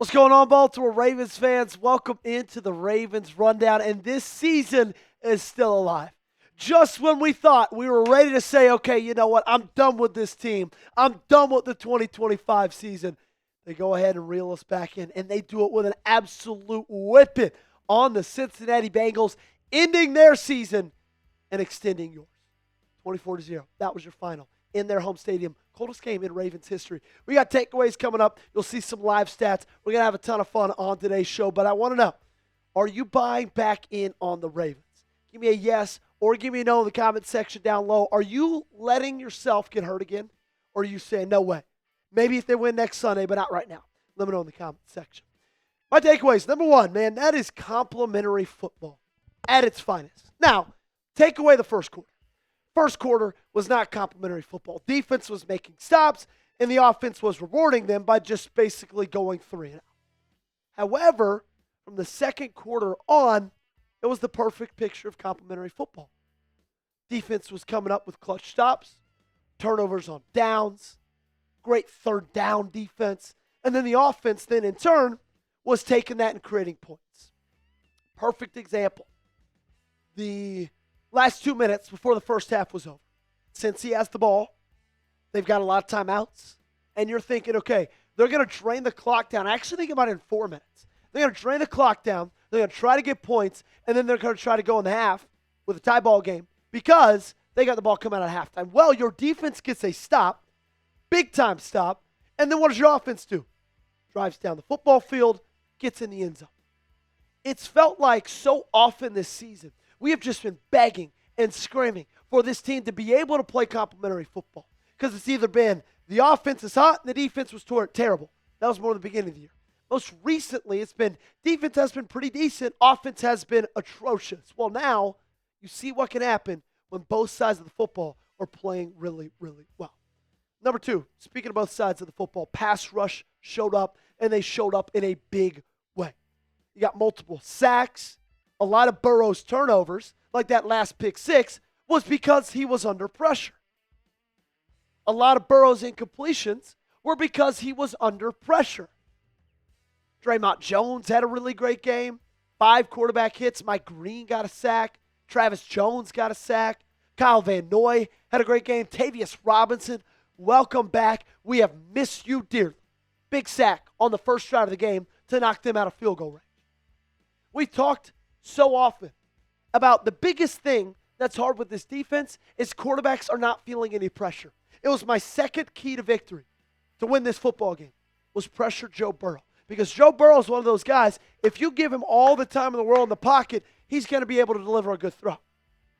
What's going on, Baltimore Ravens fans? Welcome into the Ravens Rundown, and this season is still alive. Just when we thought we were ready to say, okay, you know what, I'm done with this team. I'm done with the 2025 season. They go ahead and reel us back in, and they do it with an absolute whipping on the Cincinnati Bengals, ending their season and extending yours. 24-0. That was your final in their home stadium. Coldest game in Ravens history. We got takeaways coming up. You'll see some live stats. We're going to have a ton of fun on today's show, but I want to know, are you buying back in on the Ravens? Give me a yes or give me a no in the comment section down low. Are you letting yourself get hurt again? Or are you saying, no way? Maybe if they win next Sunday, but not right now. Let me know in the comment section. My takeaways, number one, man, that is complimentary football at its finest. Now, take away the first quarter. First quarter was not complimentary football. Defense was making stops, and the offense was rewarding them by just basically going 3-and-out. However, from the second quarter on, it was the perfect picture of complimentary football. Defense was coming up with clutch stops, turnovers on downs, great third down defense, and then the offense then in turn was taking that and creating points. Perfect example. The last 2 minutes before the first half was over. Cincy has the ball. They've got a lot of timeouts. And you're thinking, okay, they're going to drain the clock down. I actually think about it in 4 minutes. They're going to drain the clock down. They're going to try to get points. And then they're going to try to go in the half with a tie ball game because they got the ball coming out at halftime. Well, your defense gets a stop, big time stop. And then what does your offense do? Drives down the football field, gets in the end zone. It's felt like so often this season, we have just been begging and screaming for this team to be able to play complimentary football. Because it's either been the offense is hot and the defense was terrible. That was more in the beginning of the year. Most recently, it's been defense has been pretty decent. Offense has been atrocious. Well, now you see what can happen when both sides of the football are playing really, really well. Number two, speaking of both sides of the football, pass rush showed up, and they showed up in a big way. You got multiple sacks. A lot of Burrow's turnovers, like that last pick six, was because he was under pressure. A lot of Burrow's incompletions were because he was under pressure. Draymond Jones had a really great game. 5 quarterback hits. Mike Green got a sack. Travis Jones got a sack. Kyle Van Noy had a great game. Tavius Robinson, welcome back. We have missed you dearly. Big sack on the first drive of the game to knock them out of field goal range. We talked so often about the biggest thing that's hard with this defense is quarterbacks are not feeling any pressure. It was my second key to victory to win this football game was pressure Joe Burrow. Because Joe Burrow is one of those guys, if you give him all the time in the world in the pocket, he's going to be able to deliver a good throw.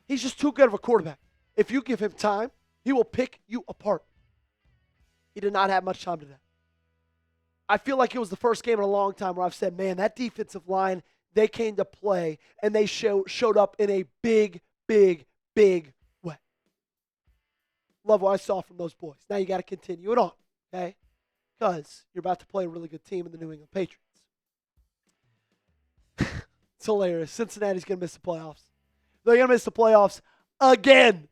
He's just too good of a quarterback. If you give him time, he will pick you apart. He did not have much time to that. I feel like it was the first game in a long time where I've said, man, that defensive line, they came to play, and they showed up in a big, big, big way. Love what I saw from those boys. Now you got to continue it on, okay? Because you're about to play a really good team in the New England Patriots. It's hilarious. Cincinnati's going to miss the playoffs. They're going to miss the playoffs again.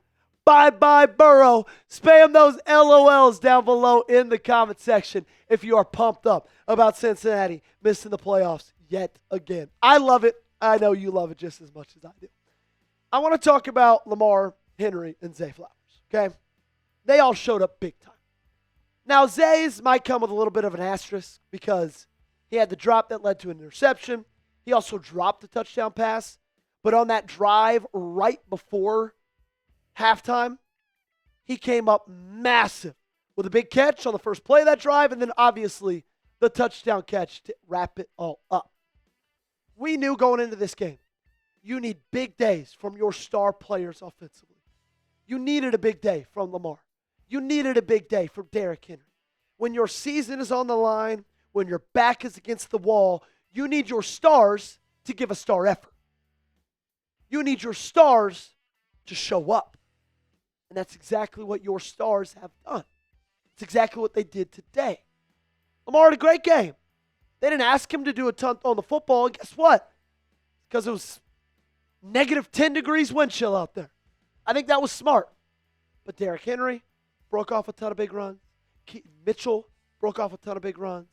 Bye-bye, Burrow. Spam those LOLs down below in the comment section if you are pumped up about Cincinnati missing the playoffs yet again. I love it. I know you love it just as much as I do. I want to talk about Lamar, Henry, and Zay Flowers, okay? They all showed up big time. Now, Zay's might come with a little bit of an asterisk because he had the drop that led to an interception. He also dropped a touchdown pass. But on that drive right before halftime, he came up massive with a big catch on the first play of that drive, and then obviously the touchdown catch to wrap it all up. We knew going into this game, you need big days from your star players offensively. You needed a big day from Lamar. You needed a big day from Derrick Henry. When your season is on the line, when your back is against the wall, you need your stars to give a star effort. You need your stars to show up. And that's exactly what your stars have done. It's exactly what they did today. Lamar had a great game. They didn't ask him to do a ton on the football, and guess what? Because it was negative 10 degrees wind chill out there. I think that was smart. But Derrick Henry broke off a ton of big runs. Keaton Mitchell broke off a ton of big runs.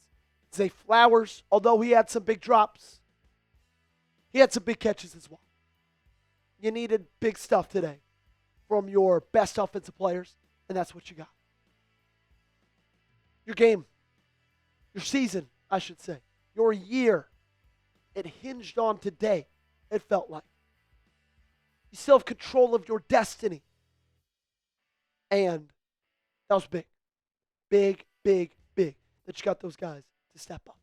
Zay Flowers, although he had some big drops, he had some big catches as well. You needed big stuff today from your best offensive players, and that's what you got. Your game, your season, I should say, your year, it hinged on today, it felt like. You still have control of your destiny. And that was big. Big, big, big that you got those guys to step up.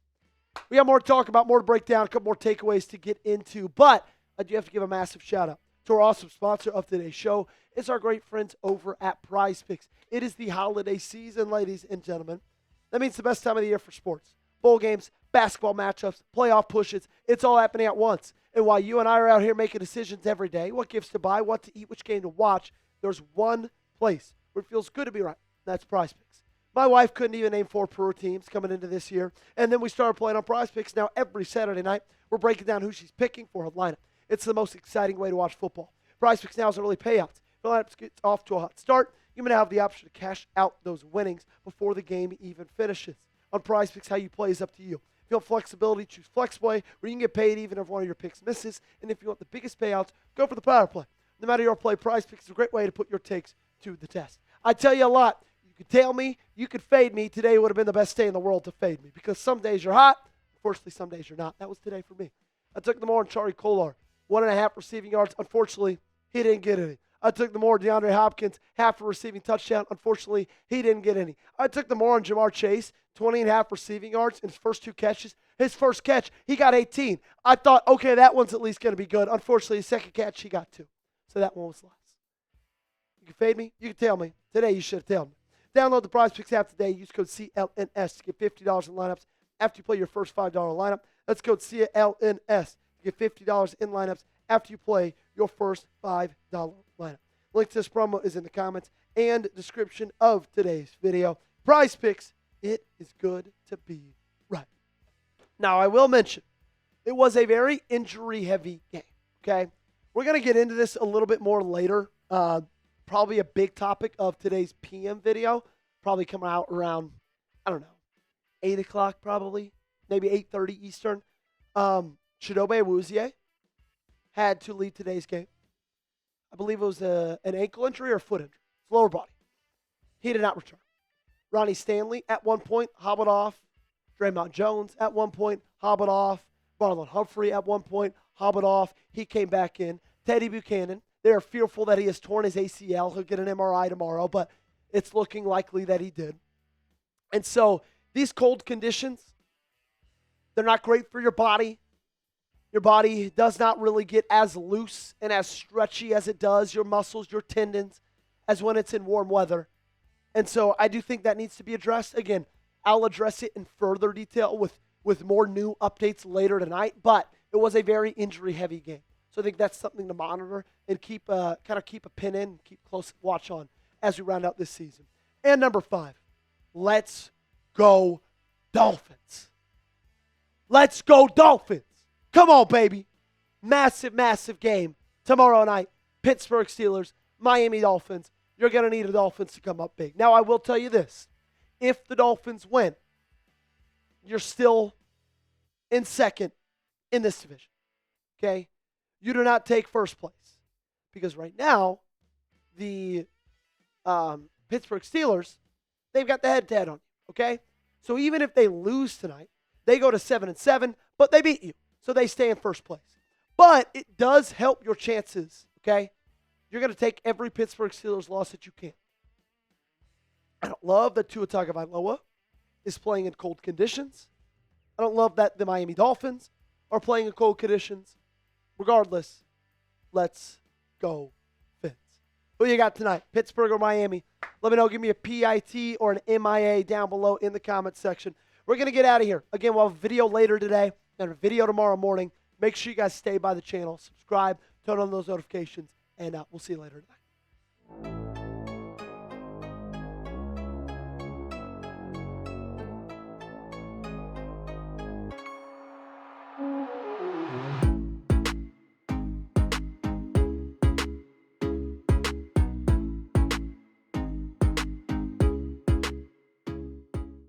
We have more to talk about, more to break down, a couple more takeaways to get into. But I do have to give a massive shout out to our awesome sponsor of today's show. It's our great friends over at PrizePicks. It is the holiday season, ladies and gentlemen. That means the best time of the year for sports. Bowl games, basketball matchups, playoff pushes. It's all happening at once. And while you and I are out here making decisions every day, what gifts to buy, what to eat, which game to watch, there's one place where it feels good to be right. That's PrizePicks. My wife couldn't even name 4 pro teams coming into this year. And then we started playing on PrizePicks. Now every Saturday night, we're breaking down who she's picking for her lineup. It's the most exciting way to watch football. PrizePicks now has early payouts. If the lineup gets off to a hot start, you're going to have the option to cash out those winnings before the game even finishes. On PrizePicks, how you play is up to you. If you want flexibility, choose FlexPlay, where you can get paid even if one of your picks misses. And if you want the biggest payouts, go for the power play. No matter your play, PrizePicks is a great way to put your takes to the test. I tell you a lot. You could tail me, you could fade me. Today would have been the best day in the world to fade me because some days you're hot. Unfortunately, some days you're not. That was today for me. I took the more on Chari Kolar, 1.5 receiving yards. Unfortunately, he didn't get any. I took the more DeAndre Hopkins, half a receiving touchdown. Unfortunately, he didn't get any. I took the more on Jamar Chase, 20.5 receiving yards in his first 2 catches. His first catch, he got 18. I thought, okay, that one's at least going to be good. Unfortunately, his second catch, he got 2. So that one was less. You can fade me, you can tail me. Today, you should have tailed me. Download the PrizePicks app today. Use code CLNS to get $50 in lineups after you play your first $5 lineup. That's code CLNS to get $50 in lineups after you play your first $5 lineup. Link to this promo is in the comments and description of today's video. PrizePicks, it is good to be right. Now, I will mention, it was a very injury-heavy game, okay? We're going to get into this a little bit more later. Probably a big topic of today's PM video. Probably come out around, 8 o'clock probably, maybe 8:30 Eastern. Chidobe Awuzie had to leave today's game. I believe it was an ankle injury or a foot injury. It's lower body. He did not return. Ronnie Stanley at one point hobbled off. Draymond Jones at one point hobbled off. Marlon Humphrey at one point hobbled off. He came back in. Teddy Buchanan. They are fearful that he has torn his ACL. He'll get an MRI tomorrow, but it's looking likely that he did. And so these cold conditions, they're not great for your body. Your body does not really get as loose and as stretchy as it does, your muscles, your tendons, as when it's in warm weather. And so I do think that needs to be addressed. Again, I'll address it in further detail with more new updates later tonight, but it was a very injury-heavy game. So I think that's something to monitor and keep a pin in, keep close watch on as we round out this season. And number 5, let's go Dolphins. Let's go Dolphins. Come on, baby. Massive, massive game tomorrow night. Pittsburgh Steelers, Miami Dolphins. You're going to need the Dolphins to come up big. Now, I will tell you this. If the Dolphins win, you're still in second in this division. Okay? You do not take first place. Because right now, the Pittsburgh Steelers, they've got the head-to-head on you. Okay? So even if they lose tonight, they go to 7-7, but they beat you. So they stay in first place. But it does help your chances, okay? You're going to take every Pittsburgh Steelers loss that you can. I don't love that Tua Tagovailoa is playing in cold conditions. I don't love that the Miami Dolphins are playing in cold conditions. Regardless, let's go Fins. Who you got tonight, Pittsburgh or Miami? Let me know. Give me a PIT or an MIA down below in the comments section. We're going to get out of here. Again, we'll have a video later today and a video tomorrow morning. Make sure you guys stay by the channel, subscribe, turn on those notifications, and we'll see you later tonight.